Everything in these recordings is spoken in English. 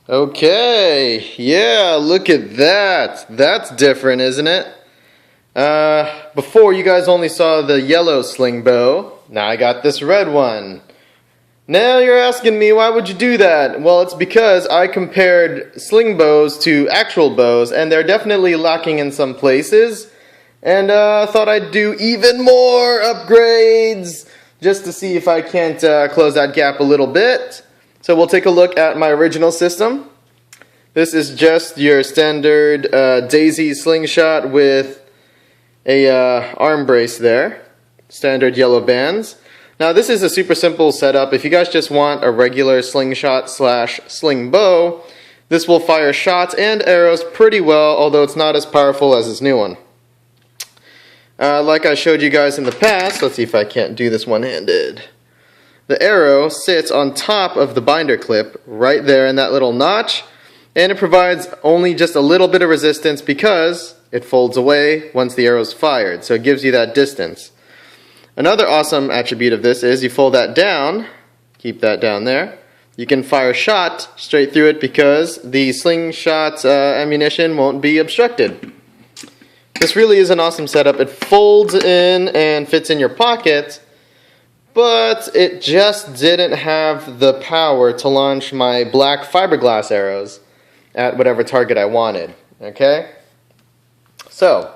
Okay, yeah, look at that. That's different, isn't it? Before you guys only saw the yellow sling bow. Now I got this red one. Now you're asking me, why would you do that? Well, it's because I compared sling bows to actual bows, and they're definitely lacking in some places. And thought I'd do even more upgrades just to see if I can't close that gap a little bit. So we'll take a look at my original system. This is just your standard daisy slingshot with a arm brace there. Standard yellow bands. Now this is a super simple setup. If you guys just want a regular slingshot slash sling bow, this will fire shots and arrows pretty well, although it's not as powerful as this new one. Like I showed you guys in the past, let's see if I can't do this one-handed. The arrow sits on top of the binder clip right there in that little notch, and it provides only just a little bit of resistance because it folds away once the arrow is fired, so it gives you that distance. Another awesome attribute of this is you fold that down, keep that down there, you can fire a shot straight through it because the slingshot ammunition won't be obstructed. This really is an awesome setup. It folds in and fits in your pocket, but it just didn't have the power to launch my black fiberglass arrows at whatever target I wanted. Okay? So,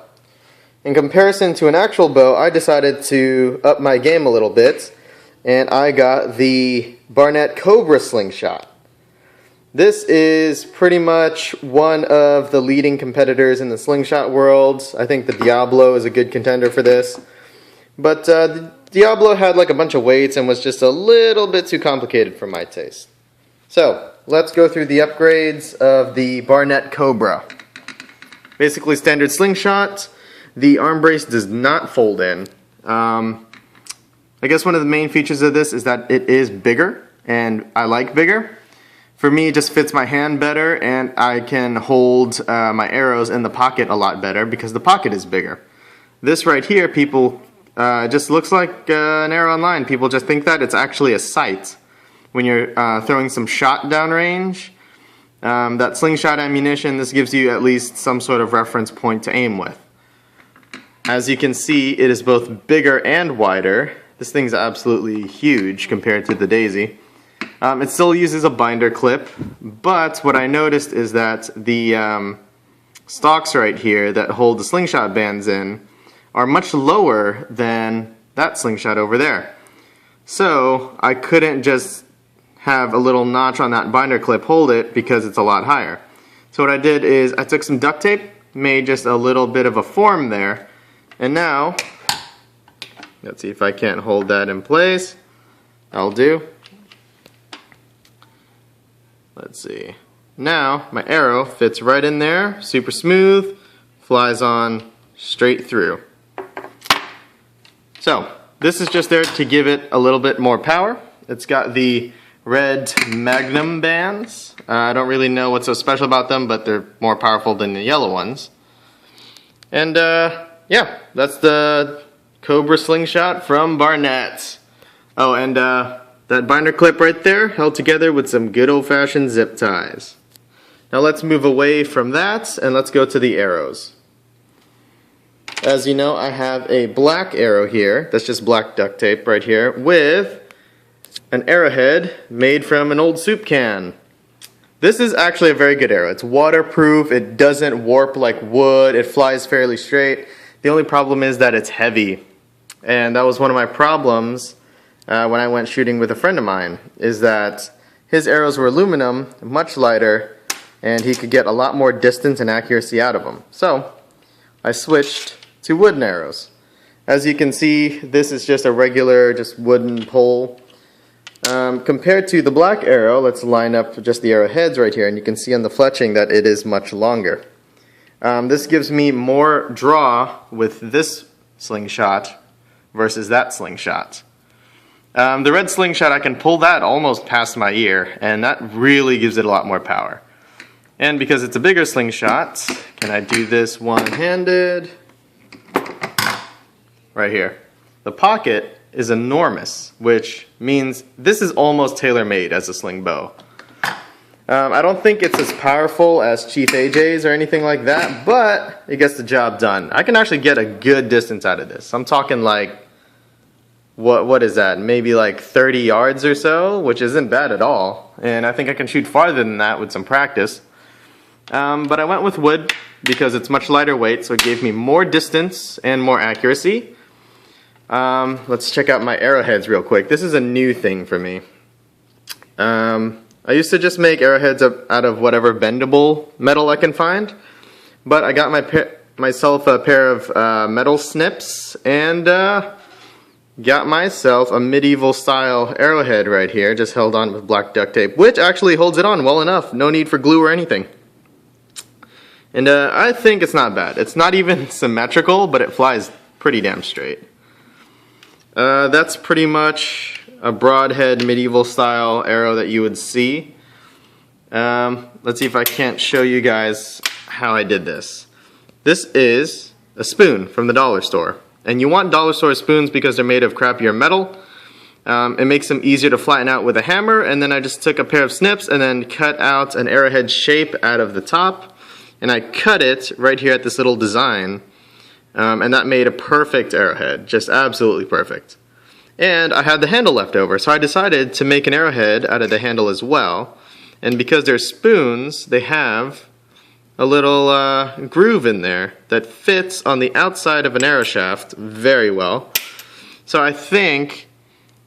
in comparison to an actual bow, I decided to up my game a little bit, and I got the Barnett Cobra slingshot. This is pretty much one of the leading competitors in the slingshot world. I think the Diablo is a good contender for this. But the Diablo had like a bunch of weights and was just a little bit too complicated for my taste. So, let's go through the upgrades of the Barnett Cobra. Basically standard slingshot. The arm brace does not fold in. I guess one of the main features of this is that it is bigger, and I like bigger. For me, it just fits my hand better, and I can hold my arrows in the pocket a lot better because the pocket is bigger. This right here, people, just looks like an arrow online. People just think that it's actually a sight. When you're throwing some shot downrange, that slingshot ammunition, this gives you at least some sort of reference point to aim with. As you can see, it is both bigger and wider. This thing's absolutely huge compared to the Daisy. It still uses a binder clip, but what I noticed is that the stalks right here that hold the slingshot bands in are much lower than that slingshot over there. So I couldn't just have a little notch on that binder clip hold it because it's a lot higher. So what I did is I took some duct tape, made just a little bit of a form there, and now, let's see if I can't hold that in place. I'll do. Let's see. Now, my arrow fits right in there, super smooth, flies on straight through. So, this is just there to give it a little bit more power. It's got the red magnum bands. I don't really know what's so special about them, but they're more powerful than the yellow ones. And, yeah, that's the Cobra slingshot from Barnett. Oh, and that binder clip right there held together with some good old-fashioned zip ties. Now let's move away from that and let's go to the arrows. As you know, I have a black arrow here, that's just black duct tape right here, with an arrowhead made from an old soup can. This is actually a very good arrow. It's waterproof, it doesn't warp like wood, it flies fairly straight. The only problem is that it's heavy. And that was one of my problems when I went shooting with a friend of mine, is that his arrows were aluminum, much lighter, and he could get a lot more distance and accuracy out of them. So I switched to wooden arrows. As you can see, this is just a regular, just wooden pole. Compared to the black arrow, let's line up just the arrowheads right here, and you can see on the fletching that it is much longer. This gives me more draw with this slingshot versus that slingshot. The red slingshot, I can pull that almost past my ear, and that really gives it a lot more power. And because it's a bigger slingshot, can I do this one-handed? Right here. The pocket is enormous, which means this is almost tailor-made as a sling bow. I don't think it's as powerful as Chief AJ's or anything like that, but it gets the job done. I can actually get a good distance out of this. I'm talking like, what is that? Maybe like 30 yards or so, which isn't bad at all. And I think I can shoot farther than that with some practice. But I went with wood because it's much lighter weight, so it gave me more distance and more accuracy. Let's check out my arrowheads real quick. This is a new thing for me. I used to just make arrowheads out of whatever bendable metal I can find, but I got myself a pair of metal snips and got myself a medieval style arrowhead right here, just held on with black duct tape, which actually holds it on well enough. No need for glue or anything. And I think it's not bad. It's not even symmetrical, but it flies pretty damn straight. That's pretty much a broadhead medieval style arrow that you would see. Let's see if I can't show you guys how I did this. This is a spoon from the dollar store. And you want dollar store spoons because they're made of crappier metal. It makes them easier to flatten out with a hammer, and then I just took a pair of snips and then cut out an arrowhead shape out of the top, and I cut it right here at this little design, and that made a perfect arrowhead, just absolutely perfect. And I had the handle left over, so I decided to make an arrowhead out of the handle as well. And because they're spoons, they have a little groove in there that fits on the outside of an arrow shaft very well. So I think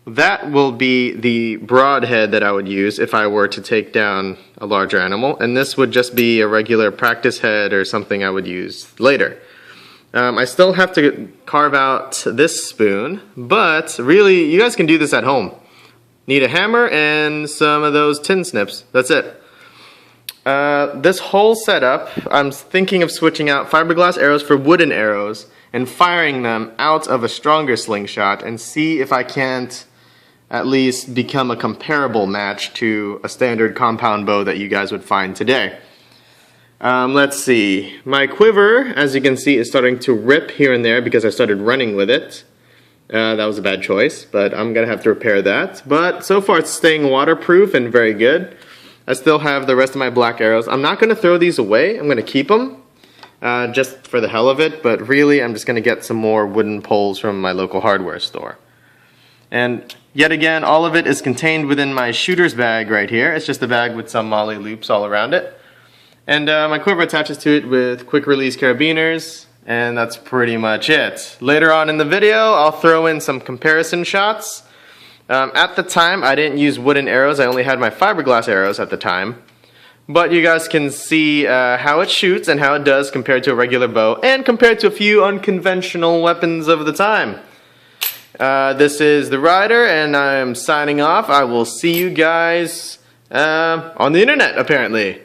that will be the broadhead that I would use if I were to take down a larger animal, and this would just be a regular practice head or something I would use later. I still have to carve out this spoon, but really you guys can do this at home. Need a hammer and some of those tin snips. That's it. This whole setup, I'm thinking of switching out fiberglass arrows for wooden arrows and firing them out of a stronger slingshot and see if I can't at least become a comparable match to a standard compound bow that you guys would find today. Let's see. My quiver, as you can see, is starting to rip here and there because I started running with it. That was a bad choice, but I'm going to have to repair that. But so far it's staying waterproof and very good. I still have the rest of my black arrows. I'm not going to throw these away. I'm going to keep them just for the hell of it, but really I'm just going to get some more wooden poles from my local hardware store. And yet again, all of it is contained within my shooter's bag right here. It's just a bag with some molly loops all around it. And my quiver attaches to it with quick release carabiners, and that's pretty much it. Later on in the video, I'll throw in some comparison shots. At the time, I didn't use wooden arrows. I only had my fiberglass arrows at the time. But you guys can see how it shoots and how it does compared to a regular bow, and compared to a few unconventional weapons of the time. This is the Rider, and I'm signing off. I will see you guys on the internet, apparently.